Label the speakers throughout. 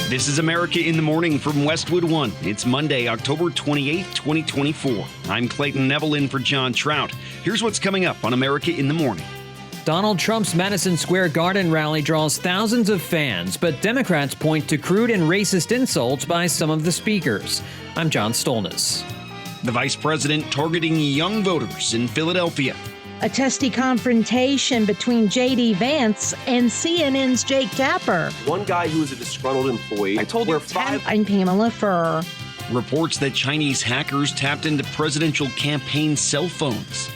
Speaker 1: This is America in the Morning from Westwood One. It's Monday, October 28th, 2024. I'm Clayton Neville in for John Trout. Here's what's coming up on America in the Morning.
Speaker 2: Donald Trump's Madison Square Garden rally draws thousands of fans, but Democrats point to crude and racist insults by some of the speakers. I'm John Stolnis.
Speaker 1: The vice president targeting young voters in Philadelphia.
Speaker 3: A testy confrontation between J.D. Vance and CNN's Jake Tapper.
Speaker 4: One guy who was a disgruntled employee. I told you
Speaker 3: I'm Pamela Furr.
Speaker 1: Reports that Chinese hackers tapped into presidential campaign cell phones.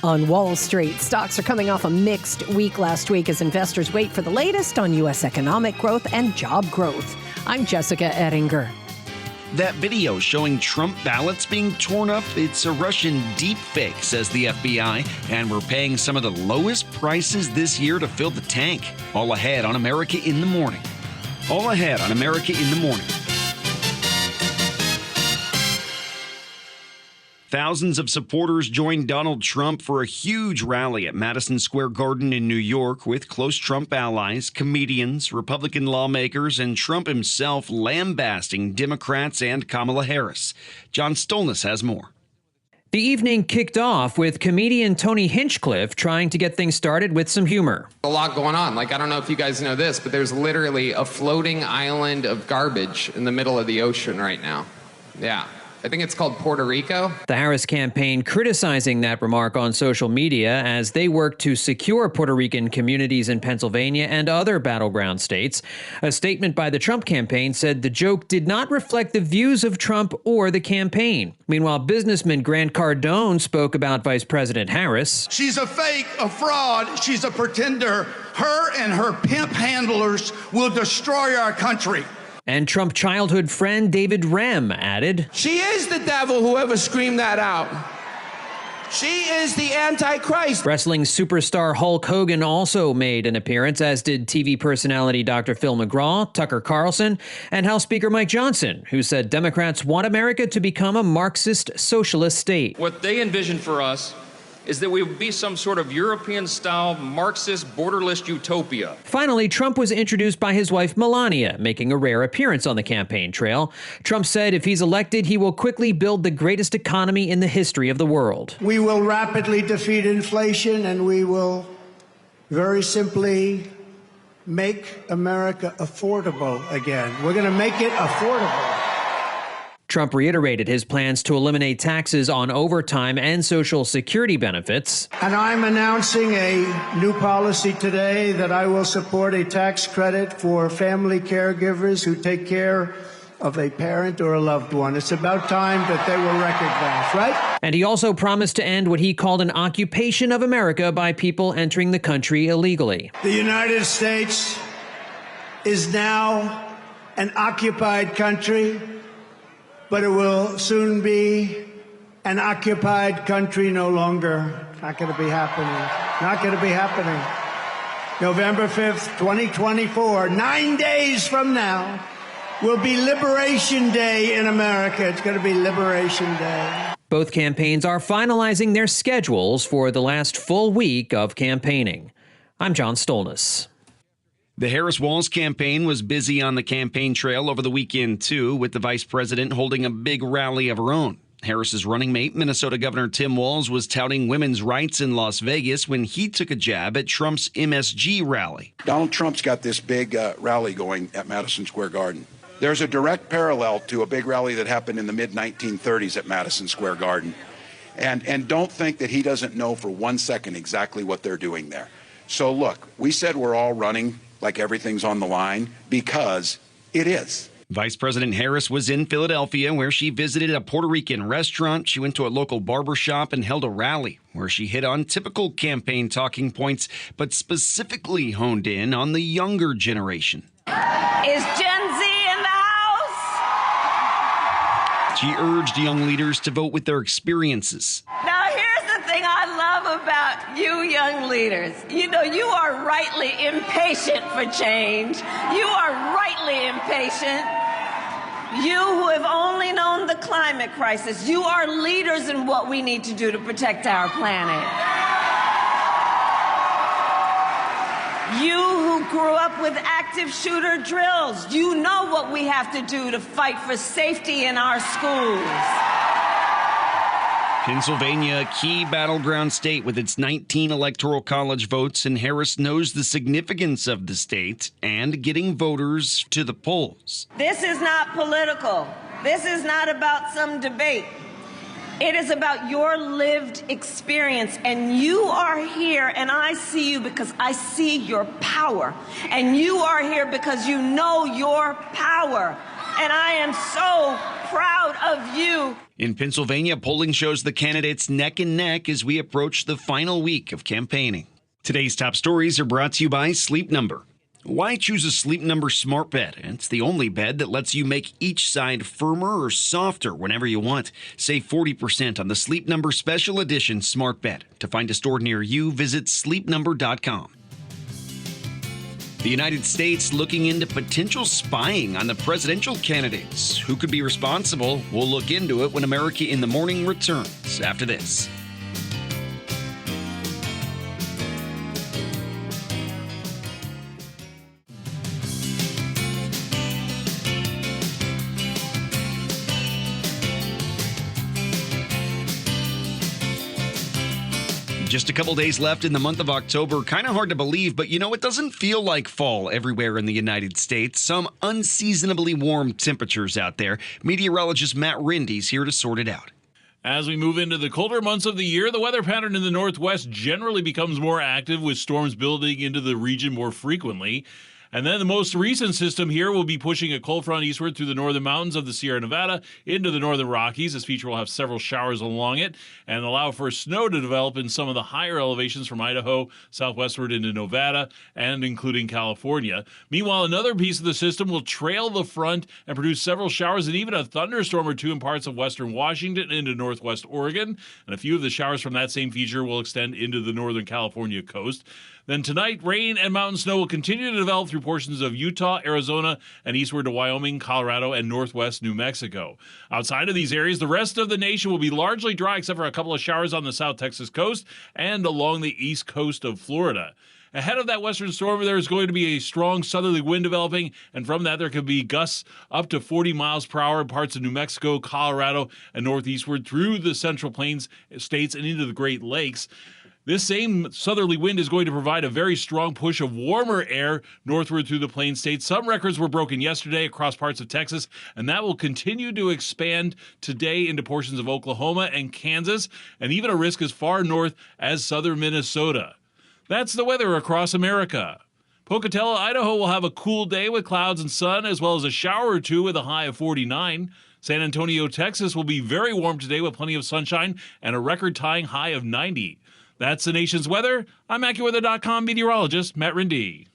Speaker 5: On Wall Street, stocks are coming off a mixed week last week as investors wait for the latest on U.S. economic growth and job growth. I'm Jessica Ettinger.
Speaker 1: That video showing Trump ballots being torn up, it's a Russian deepfake, says the FBI, and we're paying some of the lowest prices this year to fill the tank. All ahead on America in the Morning. All ahead on America in the Morning. Thousands of supporters joined Donald Trump for a huge rally at Madison Square Garden in New York with close Trump allies, comedians, Republican lawmakers, and Trump himself lambasting Democrats and Kamala Harris. John Stolnis has more.
Speaker 2: The evening kicked off with comedian Tony Hinchcliffe trying to get things started with some humor.
Speaker 6: A lot going on. I don't know if you guys know this, but there's literally a floating island of garbage in the middle of the ocean right now. Yeah. I think it's called Puerto Rico.
Speaker 2: The Harris campaign criticizing that remark on social media as they work to secure Puerto Rican communities in Pennsylvania and other battleground states. A statement by the Trump campaign said the joke did not reflect the views of Trump or the campaign. Meanwhile, businessman Grant Cardone spoke about Vice President Harris.
Speaker 7: She's a fake, a fraud. She's a pretender. Her and her pimp handlers will destroy our country.
Speaker 2: And Trump childhood friend David Rem added,
Speaker 8: "She is the devil, whoever screamed that out. She is the Antichrist."
Speaker 2: Wrestling superstar Hulk Hogan also made an appearance, as did TV personality Dr. Phil McGraw, Tucker Carlson, and House Speaker Mike Johnson, who said Democrats want America to become a Marxist socialist state.
Speaker 9: What they envision for us is that we would be some sort of European-style Marxist borderless utopia.
Speaker 2: Finally, Trump was introduced by his wife Melania, making a rare appearance on the campaign trail. Trump said if he's elected, he will quickly build the greatest economy in the history of the world.
Speaker 10: We will rapidly defeat inflation, and we will very simply make America affordable again. We're going to make it affordable.
Speaker 2: Trump reiterated his plans to eliminate taxes on overtime and Social Security benefits.
Speaker 10: And I'm announcing a new policy today that I will support a tax credit for family caregivers who take care of a parent or a loved one. It's about time that they were recognized, right?
Speaker 2: And he also promised to end what he called an occupation of America by people entering the country illegally.
Speaker 10: The United States is now an occupied country, but it will soon be an occupied country no longer. Not going to be happening. Not going to be happening. November 5th, 2024, 9 days from now, will be Liberation Day in America. It's going to be Liberation Day.
Speaker 2: Both campaigns are finalizing their schedules for the last full week of campaigning. I'm John Stolnis.
Speaker 1: The Harris-Walz campaign was busy on the campaign trail over the weekend, too, with the vice president holding a big rally of her own. Harris's running mate, Minnesota Governor Tim Walz, was touting women's rights in Las Vegas when he took a jab at Trump's MSG rally.
Speaker 11: Donald Trump's got this big rally going at Madison Square Garden. There's a direct parallel to a big rally that happened in the mid-1930s at Madison Square Garden. And don't think that he doesn't know for 1 second exactly what they're doing there. So look, we said we're all running like everything's on the line, because it is.
Speaker 1: Vice President Harris was in Philadelphia, where she visited a Puerto Rican restaurant. She went to a local barber shop and held a rally where she hit on typical campaign talking points, but specifically honed in on the younger generation.
Speaker 12: Is Gen Z in the house?
Speaker 1: She urged young leaders to vote with their experiences.
Speaker 12: Now, here's the thing I love about you young leaders. You know, you are rightly impatient for change. You are rightly impatient. You who have only known the climate crisis, you are leaders in what we need to do to protect our planet. You who grew up with active shooter drills, you know what we have to do to fight for safety in our schools.
Speaker 1: Pennsylvania, a key battleground state with its 19 electoral college votes, and Harris knows the significance of the state and getting voters to the polls.
Speaker 12: This is not political. This is not about some debate. It is about your lived experience, and you are here, and I see you because I see your power, and you are here because you know your power, and I am so proud of you.
Speaker 1: In Pennsylvania, polling shows the candidates neck and neck as we approach the final week of campaigning. Today's top stories are brought to you by Sleep Number. Why choose a Sleep Number smart bed? It's the only bed that lets you make each side firmer or softer whenever you want. Save 40% on the Sleep Number Special Edition smart bed. To find a store near you, visit sleepnumber.com. The United States looking into potential spying on the presidential candidates. Who could be responsible? We'll look into it when America in the Morning returns after this. Just a couple days left in the month of October. Kind of hard to believe, but you know, it doesn't feel like fall everywhere in the United States. Some unseasonably warm temperatures out there. Meteorologist Matt Rindy's here to sort it out.
Speaker 13: As we move into the colder months of the year, the weather pattern in the Northwest generally becomes more active, with storms building into the region more frequently. And then the most recent system here will be pushing a cold front eastward through the northern mountains of the Sierra Nevada into the northern Rockies. This feature will have several showers along it and allow for snow to develop in some of the higher elevations from Idaho southwestward into Nevada and including California. Meanwhile, another piece of the system will trail the front and produce several showers and even a thunderstorm or two in parts of western Washington into northwest Oregon. And a few of the showers from that same feature will extend into the northern California coast. Then tonight, rain and mountain snow will continue to develop through portions of Utah, Arizona, and eastward to Wyoming, Colorado, and northwest New Mexico. Outside of these areas, the rest of the nation will be largely dry except for a couple of showers on the South Texas coast and along the east coast of Florida. Ahead of that western storm, there is going to be a strong southerly wind developing, and from that there could be gusts up to 40 miles per hour in parts of New Mexico, Colorado, and northeastward through the Central Plains states and into the Great Lakes. This same southerly wind is going to provide a very strong push of warmer air northward through the Plains states. Some records were broken yesterday across parts of Texas, and that will continue to expand today into portions of Oklahoma and Kansas, and even a risk as far north as southern Minnesota. That's the weather across America. Pocatello, Idaho will have a cool day with clouds and sun, as well as a shower or two with a high of 49. San Antonio, Texas will be very warm today with plenty of sunshine and a record-tying high of 90. That's the nation's weather. I'm AccuWeather.com meteorologist Matt Rindy.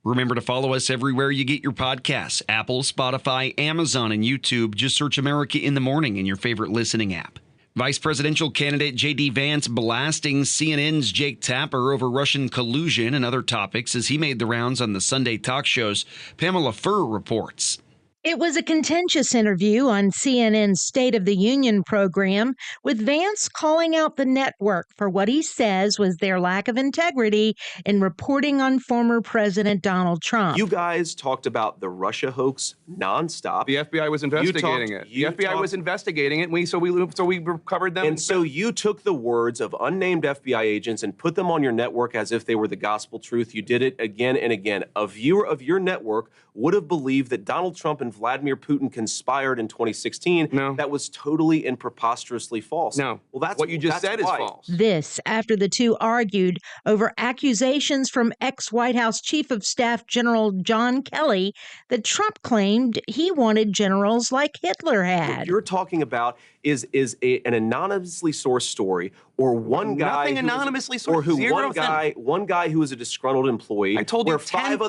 Speaker 1: Remember to follow us everywhere you get your podcasts. Apple, Spotify, Amazon, and YouTube. Just search America in the Morning in your favorite listening app. Vice presidential candidate J.D. Vance blasting CNN's Jake Tapper over Russian collusion and other topics as he made the rounds on the Sunday talk shows. Pamela Furr reports.
Speaker 3: It was a contentious interview on CNN's State of the Union program, with Vance calling out the network for what he says was their lack of integrity in reporting on former President Donald Trump.
Speaker 4: You guys talked about the Russia hoax nonstop.
Speaker 14: The FBI was investigating it. The FBI was investigating it, and so we covered them.
Speaker 4: And so you took the words of unnamed FBI agents and put them on your network as if they were the gospel truth. You did it again and again. A viewer of your network would have believed that Donald Trump and Vladimir Putin conspired in 2016.
Speaker 14: No.
Speaker 4: That was totally and preposterously false.
Speaker 14: No.
Speaker 4: Well, that's
Speaker 14: what you just said
Speaker 4: why.
Speaker 14: is false.
Speaker 3: This after the two argued over accusations from ex-White House Chief of Staff General John Kelly that Trump claimed he wanted generals like Hitler had.
Speaker 4: What you're talking about is an anonymously sourced story, or one guy
Speaker 14: Nothing anonymously sourced.
Speaker 4: or who
Speaker 14: Zero
Speaker 4: one guy who was a disgruntled employee.
Speaker 14: I told you
Speaker 4: where
Speaker 14: 10
Speaker 4: five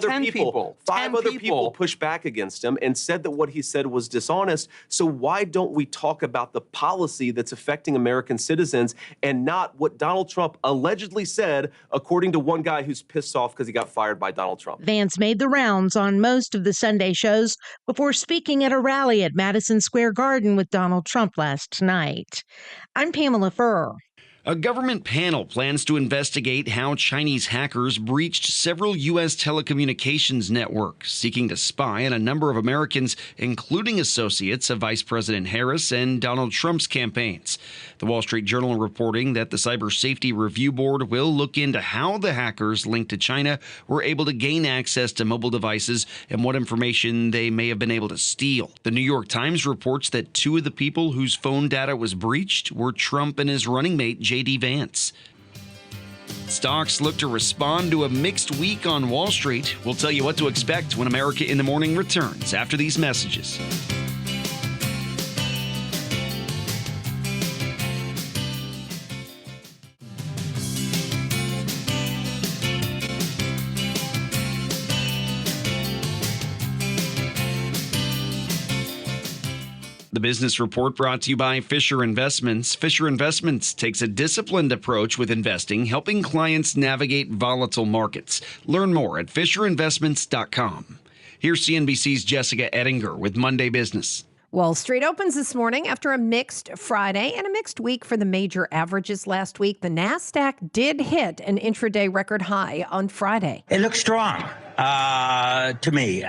Speaker 4: other
Speaker 14: people
Speaker 4: pushed back against him and said that what he said was dishonest. So why don't we talk about the policy that's affecting American citizens and not what Donald Trump allegedly said, according to one guy who's pissed off because he got fired by Donald Trump?
Speaker 3: Vance made the rounds on most of the Sunday shows before speaking at a rally at Madison Square Garden with Donald Trump last night. I'm Pamela Furr.
Speaker 1: A government panel plans to investigate how Chinese hackers breached several U.S. telecommunications networks, seeking to spy on a number of Americans, including associates of Vice President Harris and Donald Trump's campaigns. The Wall Street Journal reporting that the Cyber Safety Review Board will look into how the hackers linked to China were able to gain access to mobile devices and what information they may have been able to steal. The New York Times reports that two of the people whose phone data was breached were Trump and his running mate, J.D. Vance. Stocks look to respond to a mixed week on Wall Street. We'll tell you what to expect when America in the Morning returns after these messages. The Business Report brought to you by Fisher Investments. Fisher Investments takes a disciplined approach with investing, helping clients navigate volatile markets. Learn more at FisherInvestments.com. Here's CNBC's Jessica Ettinger with Monday Business.
Speaker 5: Wall Street opens this morning after a mixed Friday and a mixed week for the major averages last week. The NASDAQ did hit an intraday record high on Friday.
Speaker 15: It looks strong to me.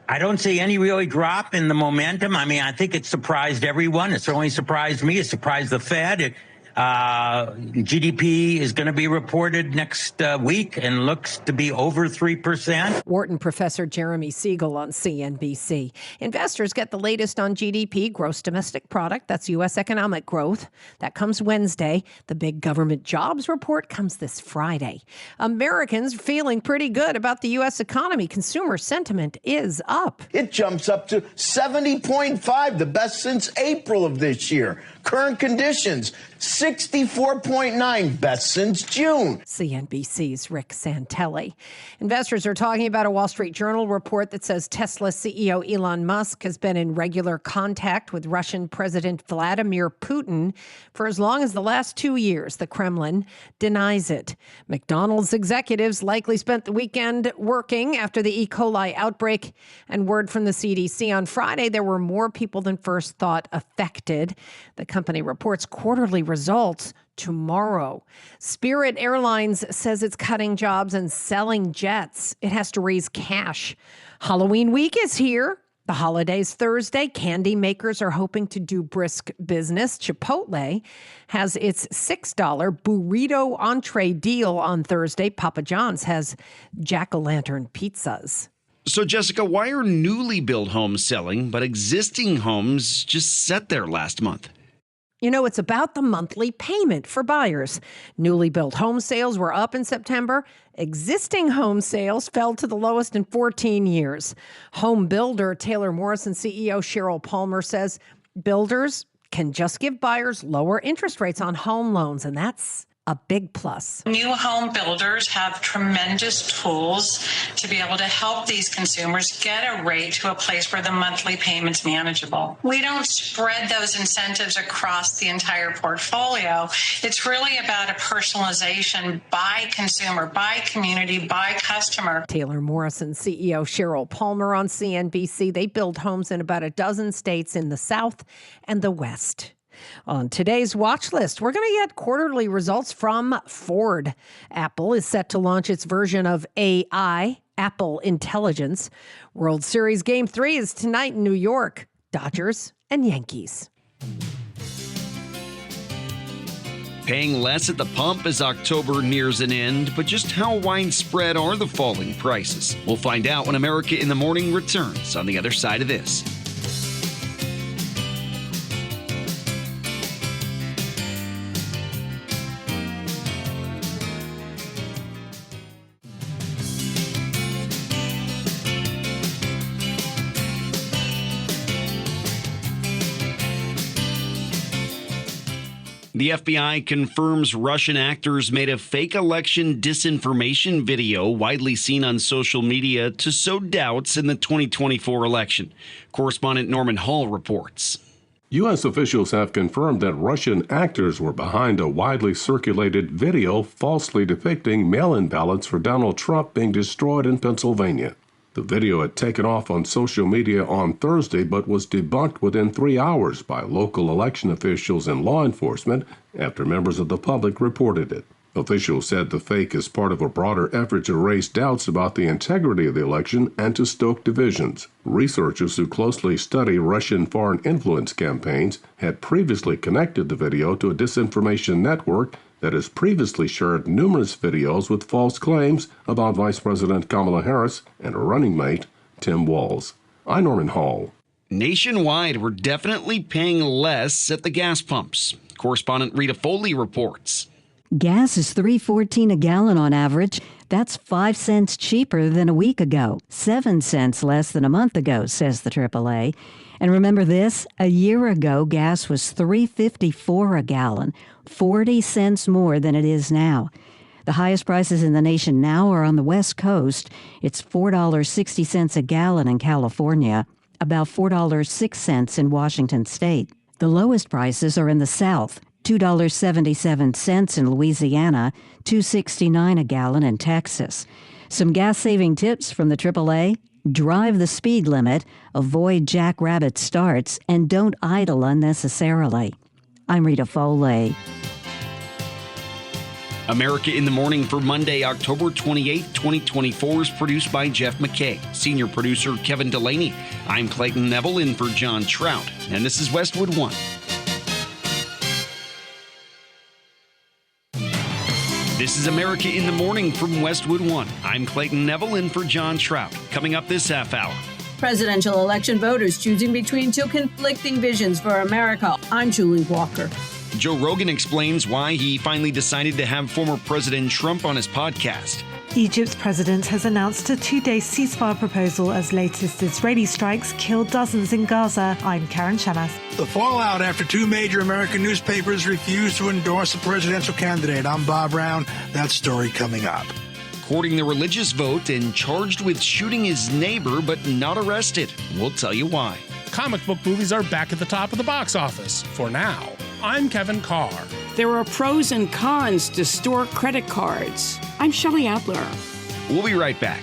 Speaker 15: I don't see any really drop in the momentum. I think it surprised everyone. It certainly surprised me. It surprised the Fed. GDP is going to be reported next week and looks to be over 3%.
Speaker 5: Wharton professor Jeremy Siegel on CNBC. Investors get the latest on GDP, gross domestic product. That's U.S. economic growth. That comes Wednesday. The big government jobs report comes this Friday. Americans feeling pretty good about the U.S. economy. Consumer sentiment is up.
Speaker 16: It jumps up to 70.5, the best since April of this year. Current conditions, 64.9, best since June.
Speaker 5: CNBC's Rick Santelli. Investors are talking about a Wall Street Journal report that says Tesla CEO Elon Musk has been in regular contact with Russian President Vladimir Putin for as long as the last 2 years. The Kremlin denies it. McDonald's executives likely spent the weekend working after the E. coli outbreak, and word from the CDC on Friday, there were more people than first thought affected. The company reports quarterly results tomorrow. Spirit Airlines says it's cutting jobs and selling jets. It has to raise cash. Halloween week is here. The holiday's Thursday. Candy makers are hoping to do brisk business. Chipotle has its $6 burrito entree deal on Thursday. Papa John's has jack-o'-lantern pizzas.
Speaker 1: So, Jessica, why are newly built homes selling, but existing homes just sat there last month?
Speaker 5: You know, it's about the monthly payment for buyers. Newly built home sales were up in September. Existing home sales fell to the lowest in 14 years. Home builder Taylor Morrison CEO Cheryl Palmer says builders can just give buyers lower interest rates on home loans, and that's a big plus.
Speaker 17: New home builders have tremendous tools to be able to help these consumers get a rate to a place where the monthly payment's manageable. We don't spread those incentives across the entire portfolio. It's really about a personalization by consumer, by community, by customer.
Speaker 5: Taylor Morrison CEO Cheryl Palmer on CNBC. They build homes in about a dozen states in the South and the West. On today's watch list, we're going to get quarterly results from Ford. Apple is set to launch its version of AI, Apple Intelligence. World Series Game 3 is tonight in New York. Dodgers and Yankees.
Speaker 1: Paying less at the pump as October nears an end, but just how widespread are the falling prices? We'll find out when America in the Morning returns on the other side of this. The FBI confirms Russian actors made a fake election disinformation video widely seen on social media to sow doubts in the 2024 election. Correspondent Norman Hall reports.
Speaker 18: U.S. officials have confirmed that Russian actors were behind a widely circulated video falsely depicting mail-in ballots for Donald Trump being destroyed in Pennsylvania. The video had taken off on social media on Thursday but was debunked within 3 hours by local election officials and law enforcement after members of the public reported it. Officials said the fake is part of a broader effort to raise doubts about the integrity of the election and to stoke divisions. Researchers who closely study Russian foreign influence campaigns had previously connected the video to a disinformation network that has previously shared numerous videos with false claims about Vice President Kamala Harris and her running mate, Tim Walz. I'm Norman Hall.
Speaker 1: Nationwide, we're definitely paying less at the gas pumps. Correspondent Rita Foley reports.
Speaker 19: Gas is $3.14 a gallon on average. That's 5 cents cheaper than a week ago, 7 cents less than a month ago, says the AAA. And remember this, a year ago, gas was $3.54 a gallon, 40 cents more than it is now. The highest prices in the nation now are on the West Coast. It's $4.60 a gallon in California, about $4.06 in Washington State. The lowest prices are in the South, $2.77 in Louisiana, $2.69 a gallon in Texas. Some gas-saving tips from the AAA. Drive the speed limit, avoid jackrabbit starts, and don't idle unnecessarily. I'm Rita Foley.
Speaker 1: America in the Morning for Monday, October 28, 2024 is produced by Jeff McKay, senior producer Kevin Delaney. I'm Clayton Neville in for John Trout, and this is Westwood One. This is America in the Morning from Westwood One. I'm Clayton Neville in for John Trout. Coming up this half hour.
Speaker 20: Presidential election voters choosing between two conflicting visions for America. I'm Julie Walker.
Speaker 1: Joe Rogan explains why he finally decided to have former President Trump on his podcast.
Speaker 21: Egypt's president has announced a 2-day ceasefire proposal as latest Israeli strikes killed dozens in Gaza. I'm Karen Shamas.
Speaker 22: The fallout after two major American newspapers refused to endorse a presidential candidate. I'm Bob Brown. That story coming up.
Speaker 1: Courting the religious vote and charged with shooting his neighbor but not arrested. We'll tell you why.
Speaker 23: Comic book movies are back at the top of the box office, for now. I'm Kevin Carr.
Speaker 24: There are pros and cons to store credit cards. I'm Shelley Adler.
Speaker 1: We'll be right back.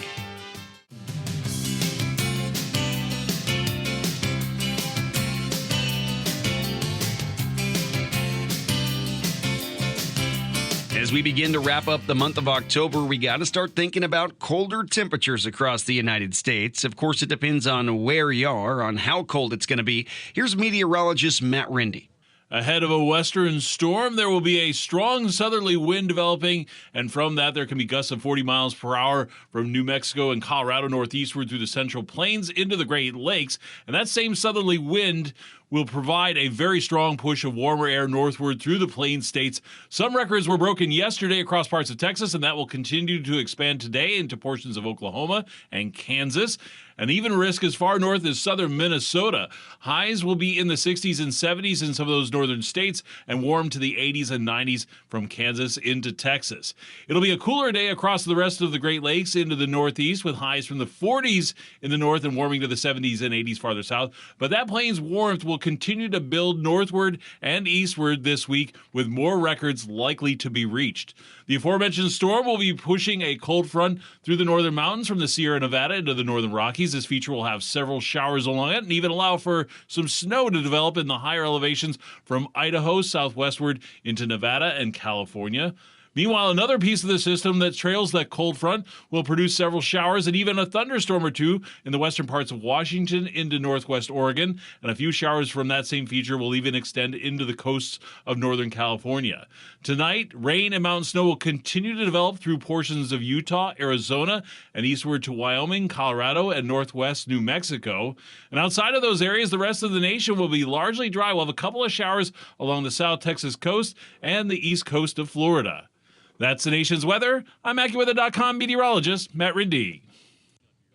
Speaker 1: As we begin to wrap up the month of October, we got to start thinking about colder temperatures across the United States. Of course, it depends on where you are, on how cold it's going to be. Here's meteorologist Matt Rindy.
Speaker 13: Ahead of a western storm, there will be a strong southerly wind developing, and from that, there can be gusts of 40 miles per hour from New Mexico and Colorado northeastward through the Central Plains into the Great Lakes. And that same southerly wind will provide a very strong push of warmer air northward through the Plains states. Some records were broken yesterday across parts of Texas, and that will continue to expand today into portions of Oklahoma and Kansas, and even risk as far north as southern Minnesota. Highs will be in the 60s and 70s in some of those northern states, and warm to the 80s and 90s from Kansas into Texas. It'll be a cooler day across the rest of the Great Lakes into the northeast, with highs from the 40s in the north and warming to the 70s and 80s farther south. But that plains warmth will continue to build northward and eastward this week, with more records likely to be reached. The aforementioned storm will be pushing a cold front through the northern mountains from the Sierra Nevada into the northern Rockies. This feature will have several showers along it and even allow for some snow to develop in the higher elevations from Idaho southwestward into Nevada and California. Meanwhile, another piece of the system that trails that cold front will produce several showers and even a thunderstorm or two in the western parts of Washington into northwest Oregon, and a few showers from that same feature will even extend into the coasts of northern California. Tonight, rain and mountain snow will continue to develop through portions of Utah, Arizona, and eastward to Wyoming, Colorado, and northwest New Mexico. And outside of those areas, the rest of the nation will be largely dry. We'll have a couple of showers along the South Texas coast and the east coast of Florida. That's the nation's weather. I'm AccuWeather.com meteorologist Matt Rindy.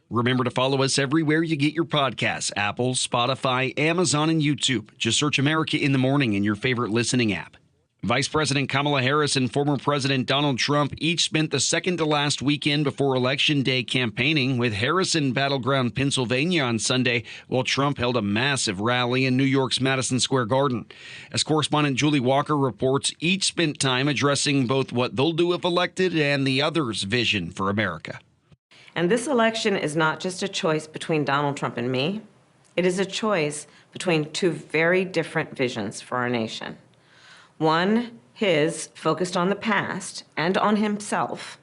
Speaker 1: Remember to follow us everywhere you get your podcasts: Apple, Spotify, Amazon, and YouTube. Just search America in the Morning in your favorite listening app. Vice President Kamala Harris and former President Donald Trump each spent the second to last weekend before Election Day campaigning, with Harris in battleground Pennsylvania on Sunday, while Trump held a massive rally in New York's Madison Square Garden. As correspondent Julie Walker reports, each spent time addressing both what they'll do if elected and the other's vision for America.
Speaker 12: And this election is not just a choice between Donald Trump and me. It is a choice between two very different visions for our nation. One, his, focused on the past and on himself,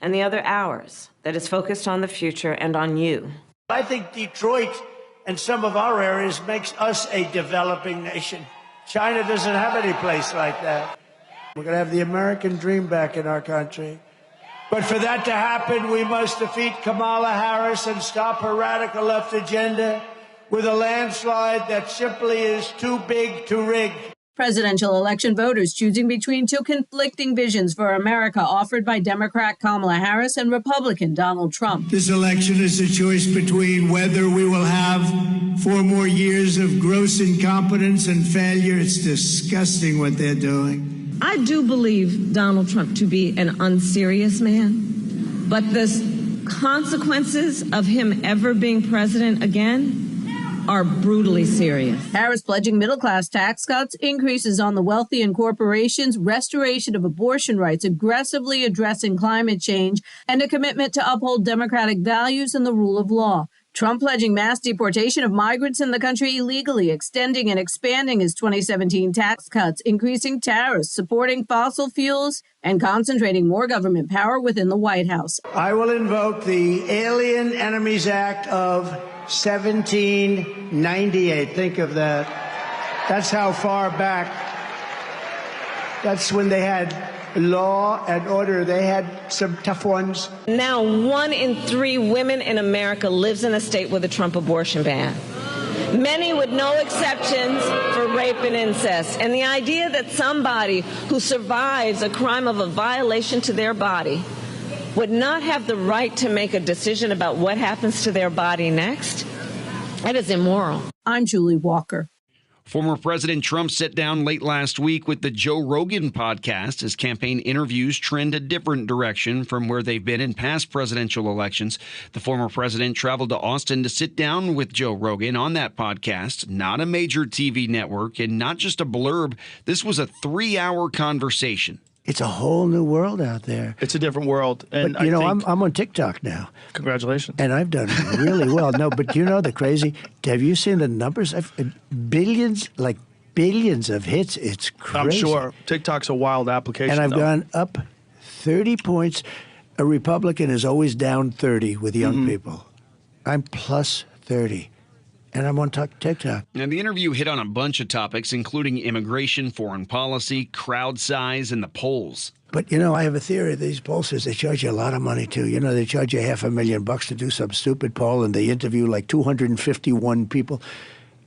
Speaker 12: and the other ours, that is focused on the future and on you.
Speaker 10: I think Detroit and some of our areas makes us a developing nation. China doesn't have any place like that. We're going to have the American dream back in our country. But for that to happen, we must defeat Kamala Harris and stop her radical left agenda with a landslide that simply is too big to rig.
Speaker 20: Presidential election voters choosing between two conflicting visions for America offered by Democrat Kamala Harris and Republican Donald Trump.
Speaker 10: This election is a choice between whether we will have 4 more years of gross incompetence and failure. It's disgusting what they're doing.
Speaker 6: I do believe Donald Trump to be an unserious man, but the consequences of him ever being president again are brutally serious.
Speaker 20: Harris pledging middle-class tax cuts, increases on the wealthy and corporations, restoration of abortion rights, aggressively addressing climate change, and a commitment to uphold democratic values and the rule of law. Trump pledging mass deportation of migrants in the country illegally, extending and expanding his 2017 tax cuts, increasing tariffs, supporting fossil fuels, and concentrating more government power within the White House.
Speaker 10: I will invoke the Alien Enemies Act of 1798. Think of that. That's how far back. That's when they had law and order. They had some tough ones.
Speaker 12: Now, 1 in 3 women in America lives in a state with a Trump abortion ban. Many with no exceptions for rape and incest. And the idea that somebody who survives a crime of a violation to their body would not have the right to make a decision about what happens to their body next, that is immoral.
Speaker 20: I'm Julie Walker.
Speaker 1: Former President Trump sat down late last week with the Joe Rogan podcast as campaign interviews trend a different direction from where they've been in past presidential elections. The former president traveled to Austin to sit down with Joe Rogan on that podcast, not a major TV network and not just a blurb. This was a 3-hour conversation.
Speaker 7: It's a whole new world out there.
Speaker 8: It's a different world. And
Speaker 7: but, I'm on TikTok now.
Speaker 8: Congratulations.
Speaker 7: And I've done really well. No, but the crazy, have you seen the numbers? Billions of hits. It's crazy.
Speaker 8: I'm sure. TikTok's a wild application.
Speaker 7: And I've gone up 30 points. A Republican is always down 30 with young people. I'm plus 30. And I'm on TikTok.
Speaker 1: And the interview hit on a bunch of topics, including immigration, foreign policy, crowd size, and the polls.
Speaker 7: But, I have a theory. These pollsters, they charge you a lot of money, too. They charge you $500,000 to do some stupid poll, and they interview like 251 people.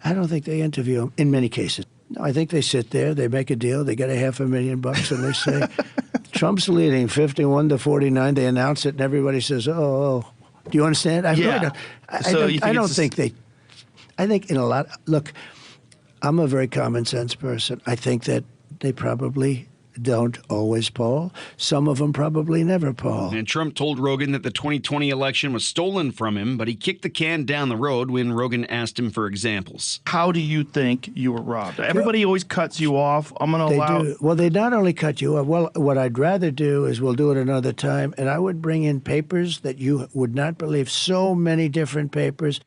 Speaker 7: I don't think they interview them in many cases. No, I think they sit there, they make a deal, they get $500,000, and they say, Trump's leading 51-49. They announce it, and everybody says, oh. Do you understand? I don't think they... I think in a lot, look, I'm a very common sense person. I think that they probably don't always poll. Some of them probably never poll.
Speaker 1: And Trump told Rogan that the 2020 election was stolen from him, but he kicked the can down the road when Rogan asked him for examples.
Speaker 8: How do you think you were robbed? Everybody always cuts you off. I'm going to allow...
Speaker 7: Well, they not only cut you off. Well, what I'd rather do is we'll do it another time, and I would bring in papers that you would not believe. So many different papers.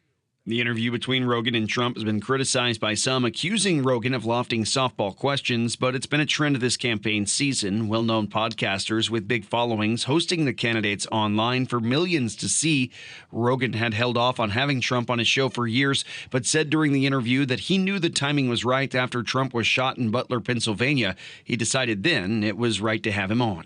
Speaker 1: The interview between Rogan and Trump has been criticized by some, accusing Rogan of lofting softball questions, but it's been a trend of this campaign season. Well-known podcasters with big followings hosting the candidates online for millions to see. Rogan had held off on having Trump on his show for years, but said during the interview that he knew the timing was right after Trump was shot in Butler, Pennsylvania. He decided then it was right to have him on.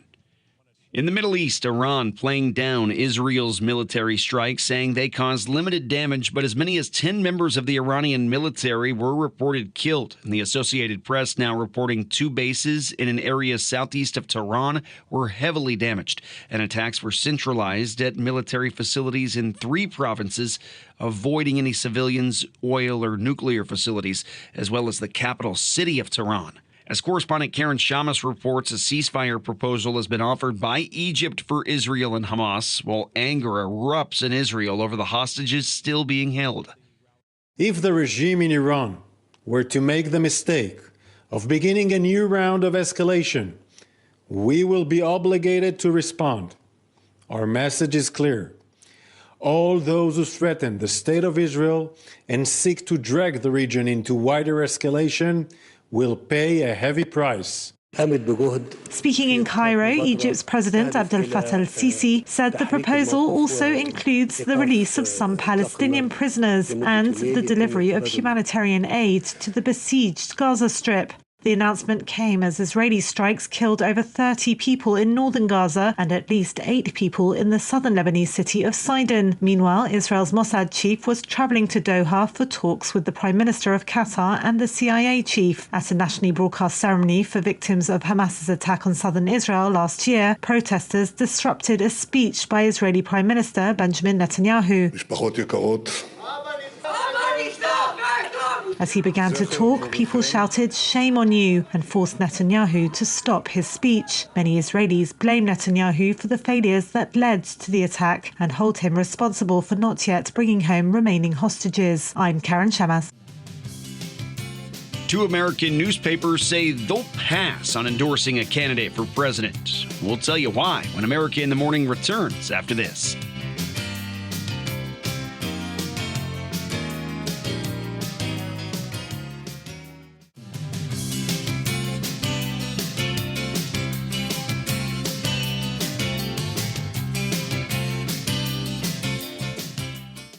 Speaker 1: In the Middle East, Iran playing down Israel's military strikes, saying they caused limited damage, but as many as 10 members of the Iranian military were reported killed. And the Associated Press now reporting 2 bases in an area southeast of Tehran were heavily damaged, and attacks were centralized at military facilities in 3 provinces, avoiding any civilians, oil, or nuclear facilities, as well as the capital city of Tehran. As correspondent Karen Shamas reports, a ceasefire proposal has been offered by Egypt for Israel and Hamas, while anger erupts in Israel over the hostages still being held.
Speaker 9: If the regime in Iran were to make the mistake of beginning a new round of escalation, we will be obligated to respond. Our message is clear. All those who threaten the state of Israel and seek to drag the region into wider escalation will pay a heavy price.
Speaker 21: Speaking in Cairo, Egypt's President Abdel Fattah el-Sisi said the proposal also includes the release of some Palestinian prisoners and the delivery of humanitarian aid to the besieged Gaza Strip. The announcement came as Israeli strikes killed over 30 people in northern Gaza and at least 8 people in the southern Lebanese city of Sidon. Meanwhile, Israel's Mossad chief was travelling to Doha for talks with the Prime Minister of Qatar and the CIA chief. At a nationally broadcast ceremony for victims of Hamas's attack on southern Israel last year, protesters disrupted a speech by Israeli Prime Minister Benjamin Netanyahu. As he began to talk, people shouted, "Shame on you," and forced Netanyahu to stop his speech. Many Israelis blame Netanyahu for the failures that led to the attack and hold him responsible for not yet bringing home remaining hostages. I'm Karen Shamas.
Speaker 1: 2 American newspapers say they'll pass on endorsing a candidate for president. We'll tell you why when America in the Morning returns after this.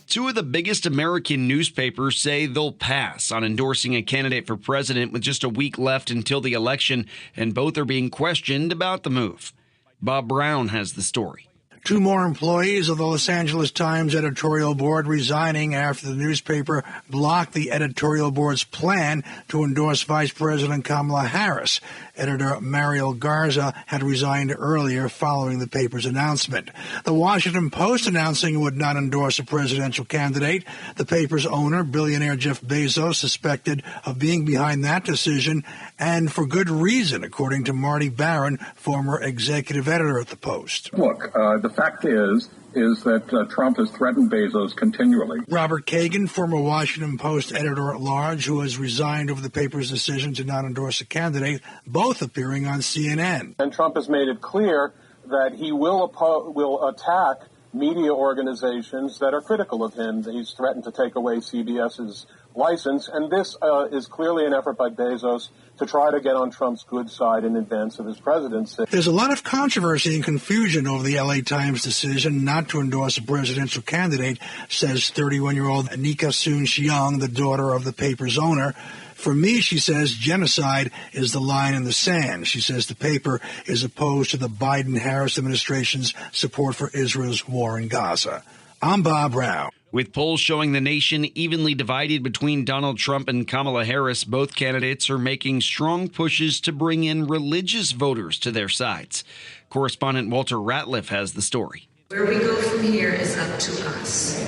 Speaker 1: Two of the biggest American newspapers say they'll pass on endorsing a candidate for president with just a week left until the election, and both are being questioned about the move. Bob Brown has the story.
Speaker 22: 2 more employees of the Los Angeles Times editorial board resigning after the newspaper blocked the editorial board's plan to endorse Vice President Kamala Harris. Editor Mariel Garza had resigned earlier following the paper's announcement. The Washington Post announcing it would not endorse a presidential candidate. The paper's owner, billionaire Jeff Bezos, suspected of being behind that decision, and for good reason, according to Marty Barron, former executive editor at the Post.
Speaker 2: Look, the fact is that Trump has threatened Bezos continually.
Speaker 22: Robert Kagan, former Washington Post editor-at-large, who has resigned over the paper's decision to not endorse a candidate, both appearing on CNN.
Speaker 2: And Trump has made it clear that he will attack media organizations that are critical of him. He's threatened to take away CBS's license, and this is clearly an effort by Bezos to try to get on Trump's good side in advance of his presidency.
Speaker 22: There's a lot of controversy and confusion over the LA Times decision not to endorse a presidential candidate, says 31-year-old Anika Soon-Shiong, the daughter of the paper's owner. For me, she says, genocide is the line in the sand. She says the paper is opposed to the Biden-Harris administration's support for Israel's war in Gaza. I'm Bob Brown.
Speaker 1: With polls showing the nation evenly divided between Donald Trump and Kamala Harris, both candidates are making strong pushes to bring in religious voters to their sides. Correspondent Walter Ratliff has the story.
Speaker 4: Where we go from here is up to us,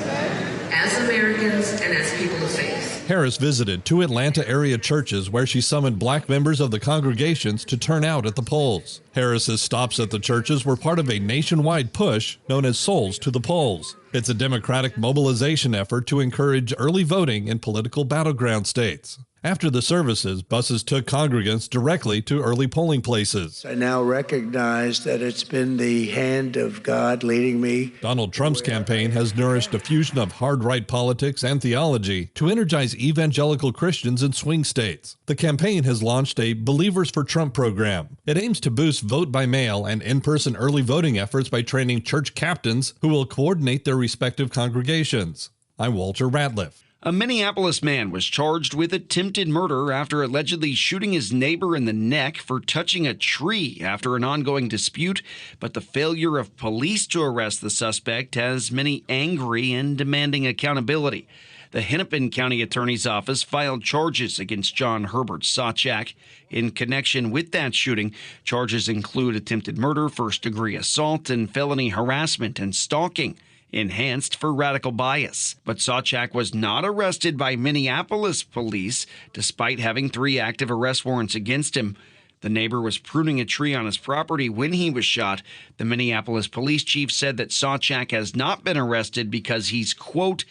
Speaker 4: as Americans and as people of faith.
Speaker 11: Harris visited 2 Atlanta area churches where she summoned black members of the congregations to turn out at the polls. Harris's stops at the churches were part of a nationwide push known as Souls to the Polls. It's a Democratic mobilization effort to encourage early voting in political battleground states. After the services, buses took congregants directly to early polling places.
Speaker 7: I now recognize that it's been the hand of God leading me.
Speaker 11: Donald Trump's campaign has nourished a fusion of hard-right politics and theology to energize evangelical Christians in swing states. The campaign has launched a Believers for Trump program. It aims to boost vote-by-mail and in-person early voting efforts by training church captains who will coordinate their respective congregations. I'm Walter Ratliff.
Speaker 1: A Minneapolis man was charged with attempted murder after allegedly shooting his neighbor in the neck for touching a tree after an ongoing dispute, but the failure of police to arrest the suspect has many angry and demanding accountability. The Hennepin County Attorney's Office filed charges against John Herbert Sawchak in connection with that shooting. Charges include attempted murder, first-degree assault, and felony harassment and stalking, enhanced for radical bias. But Sawchak was not arrested by Minneapolis police, despite having 3 active arrest warrants against him. The neighbor was pruning a tree on his property when he was shot. The Minneapolis police chief said that Sawchak has not been arrested because he's, quote,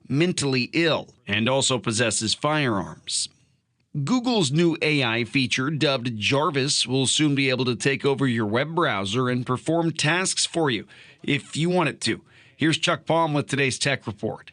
Speaker 1: mentally ill and also possesses firearms. Google's new AI feature, dubbed Jarvis, will soon be able to take over your web browser and perform tasks for you if you want it to. Here's Chuck Palm with today's tech report.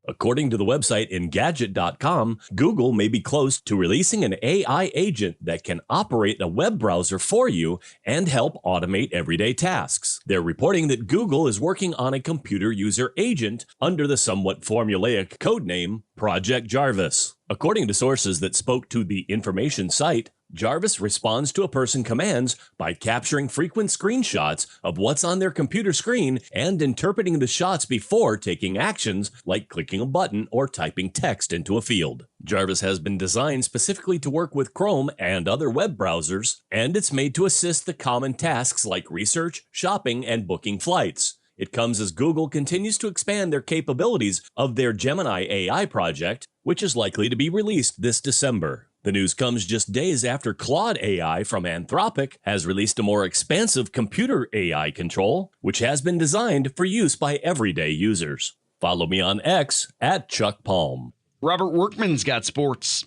Speaker 3: According to the website Engadget.com, Google may be close to releasing an AI agent that can operate a web browser for you and help automate everyday tasks. They're reporting that Google is working on a computer user agent under the somewhat formulaic codename Project Jarvis. According to sources that spoke to the information site, Jarvis responds to a person commands by capturing frequent screenshots of what's on their computer screen and interpreting the shots before taking actions like clicking a button or typing text into a field. Jarvis has been designed specifically to work with Chrome and other web browsers, and it's made to assist the common tasks like research, shopping, and booking flights. It comes as Google continues to expand their capabilities of their Gemini AI project, which is likely to be released this December. The news comes just days after Claude AI from Anthropic has released a more expansive computer AI control, which has been designed for use by everyday users. Follow me on X at Chuck Palm.
Speaker 1: Robert Workman's got sports.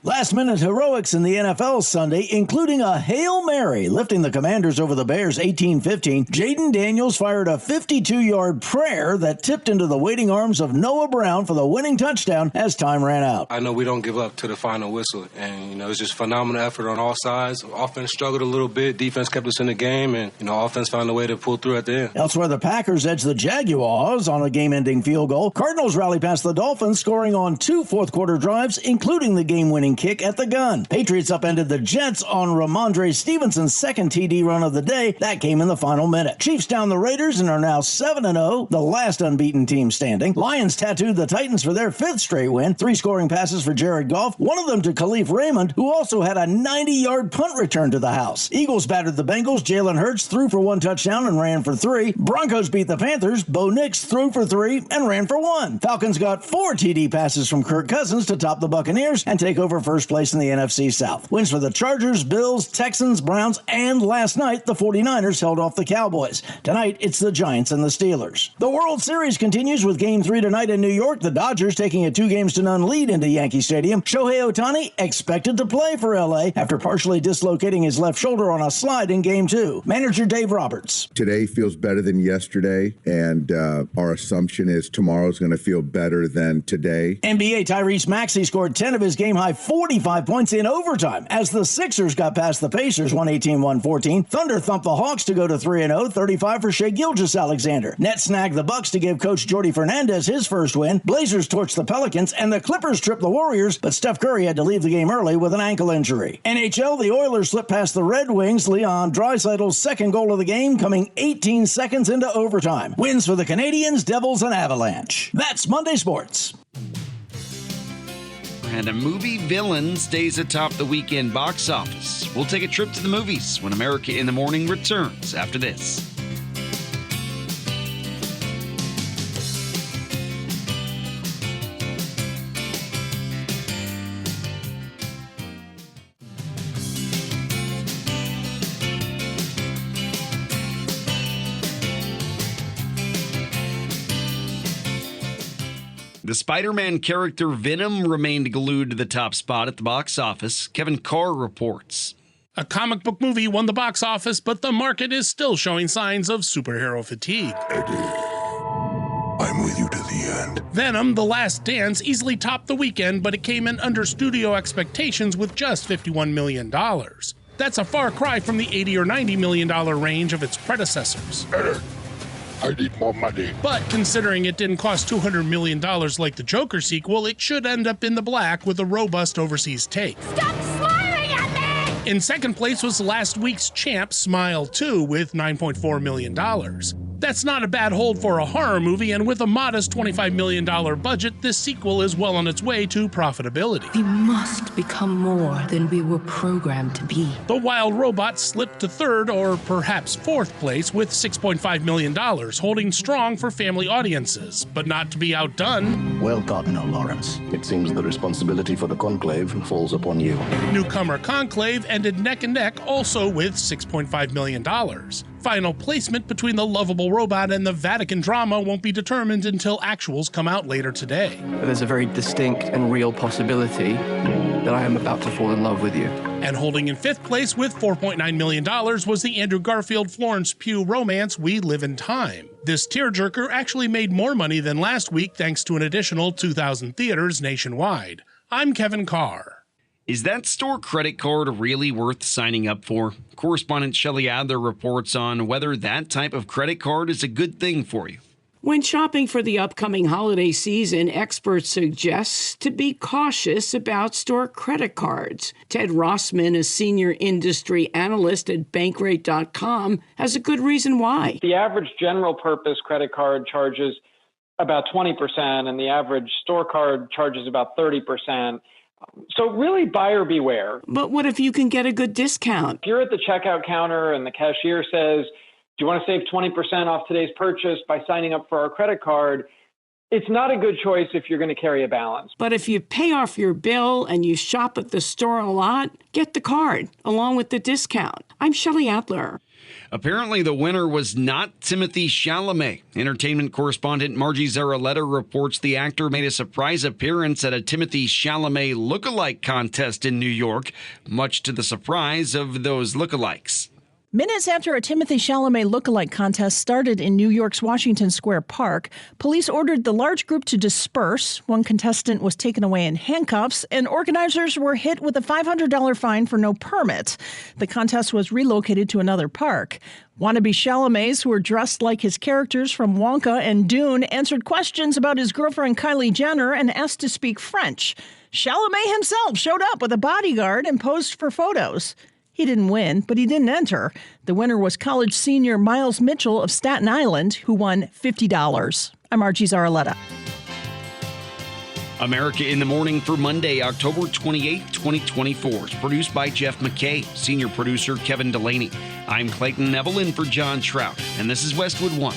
Speaker 14: Last-minute heroics in the NFL Sunday, including a Hail Mary, lifting the Commanders over the Bears 18-15. Jaden Daniels fired a 52-yard prayer that tipped into the waiting arms of Noah Brown for the winning touchdown as time ran out.
Speaker 15: I know we don't give up to the final whistle, and, it's just phenomenal effort on all sides. Offense struggled a little bit. Defense kept us in the game, and, offense found a way to pull through at the end.
Speaker 14: Elsewhere, the Packers edged the Jaguars on a game-ending field goal. Cardinals rally past the Dolphins, scoring on 2 fourth-quarter drives, including the game-winning kick at the gun. Patriots upended the Jets on Ramondre Stevenson's second TD run of the day. That came in the final minute. Chiefs down the Raiders and are now 7-0, the last unbeaten team standing. Lions tattooed the Titans for their 5th straight win. 3 scoring passes for Jared Goff, one of them to Khalif Raymond, who also had a 90-yard punt return to the house. Eagles battered the Bengals. Jalen Hurts threw for 1 touchdown and ran for 3. Broncos beat the Panthers. Bo Nix threw for 3 and ran for 1. Falcons got 4 TD passes from Kirk Cousins to top the Buccaneers and take over first place in the NFC South. Wins for the Chargers, Bills, Texans, Browns, and last night, the 49ers held off the Cowboys. Tonight, it's the Giants and the Steelers. The World Series continues with Game 3 tonight in New York. The Dodgers taking a 2-0 lead into Yankee Stadium. Shohei Ohtani expected to play for L.A. after partially dislocating his left shoulder on a slide in Game 2. Manager Dave Roberts.
Speaker 16: Today feels better than yesterday, and our assumption is tomorrow's going to feel better than today.
Speaker 14: NBA Tyrese Maxey scored 10 of his game-high 45 points in overtime as the Sixers got past the Pacers 118-114. Thunder thumped the Hawks to go to 3-0, 35 for Shai Gilgeous-Alexander. Nets snagged the Bucks to give coach Jordi Fernandez his first win. Blazers torched the Pelicans, and the Clippers tripped the Warriors, but Steph Curry had to leave the game early with an ankle injury. NHL, the Oilers slipped past the Red Wings. Leon Draisaitl's second goal of the game coming 18 seconds into overtime. Wins for the Canadiens, Devils, and Avalanche. That's Monday Sports.
Speaker 1: And a movie villain stays atop the weekend box office. We'll take a trip to the movies when America in the Morning returns after this. The Spider-Man character Venom remained glued to the top spot at the box office. Kevin Carr reports.
Speaker 23: A comic book movie won the box office, but the market is still showing signs of superhero fatigue.
Speaker 25: Eddie, I'm with you to the end.
Speaker 23: Venom: The Last Dance easily topped the weekend, but it came in under studio expectations with just $51 million. That's a far cry from the $80 or $90 million range of its predecessors.
Speaker 25: I need more money.
Speaker 23: But considering it didn't cost $200 million like the Joker sequel, it should end up in the black with a robust overseas take.
Speaker 26: Stop smiling at me!
Speaker 23: In second place was last week's champ, Smile 2, with $9.4 million. That's not a bad hold for a horror movie, and with a modest $25 million budget, this sequel is well on its way to profitability.
Speaker 26: We must become more than we were programmed to be.
Speaker 23: The Wild Robot slipped to third or perhaps fourth place with $6.5 million, holding strong for family audiences, but not to be outdone.
Speaker 25: Well done, Lawrence. It seems the responsibility for the Conclave falls upon you.
Speaker 23: Newcomer Conclave ended neck and neck also with $6.5 million. Final placement between the lovable robot and the Vatican drama won't be determined until actuals come out later today.
Speaker 5: There's a very distinct and real possibility that I am about to fall in love with you.
Speaker 23: And holding in fifth place with $4.9 million was the Andrew Garfield-Florence Pugh romance We Live in Time. This tearjerker actually made more money than last week thanks to an additional 2,000 theaters nationwide. I'm Kevin Carr.
Speaker 1: Is that store credit card really worth signing up for? Correspondent Shelley Adler reports on whether that type of credit card is a good thing for you.
Speaker 13: When shopping for the upcoming holiday season, experts suggest to be cautious about store credit cards. Ted Rossman, a senior industry analyst at Bankrate.com, has a good reason why.
Speaker 17: The average general purpose credit card charges about 20%, and the average store card charges about 30%. So really buyer beware.
Speaker 13: But what if you can get a good discount?
Speaker 17: If you're at the checkout counter and the cashier says, do you want to save 20% off today's purchase by signing up for our credit card? It's not a good choice if you're going to carry a balance.
Speaker 13: But if you pay off your bill and you shop at the store a lot, get the card along with the discount. I'm Shelley Adler.
Speaker 1: Apparently, the winner was not Timothée Chalamet. Entertainment correspondent Margie Zaraletta reports the actor made a surprise appearance at a Timothée Chalamet lookalike contest in New York, much to the surprise of those lookalikes.
Speaker 18: Minutes after a Timothée Chalamet lookalike contest started in New York's Washington Square Park, police ordered the large group to disperse. One contestant was taken away in handcuffs, and organizers were hit with a $500 fine for no permit. The contest was relocated to another park. Wannabe Chalamets, who were dressed like his characters from Wonka and Dune, answered questions about his girlfriend Kylie Jenner and asked to speak French. Chalamet himself showed up with a bodyguard and posed for photos. He didn't win, but he didn't enter. The winner was college senior Miles Mitchell of Staten Island, who won $50. I'm Margie Zaraletta.
Speaker 1: America in the Morning for Monday, October 28, 2024 is produced by Jeff McKay, senior producer Kevin Delaney. I'm Clayton Neville in for John Trout, and this is Westwood One.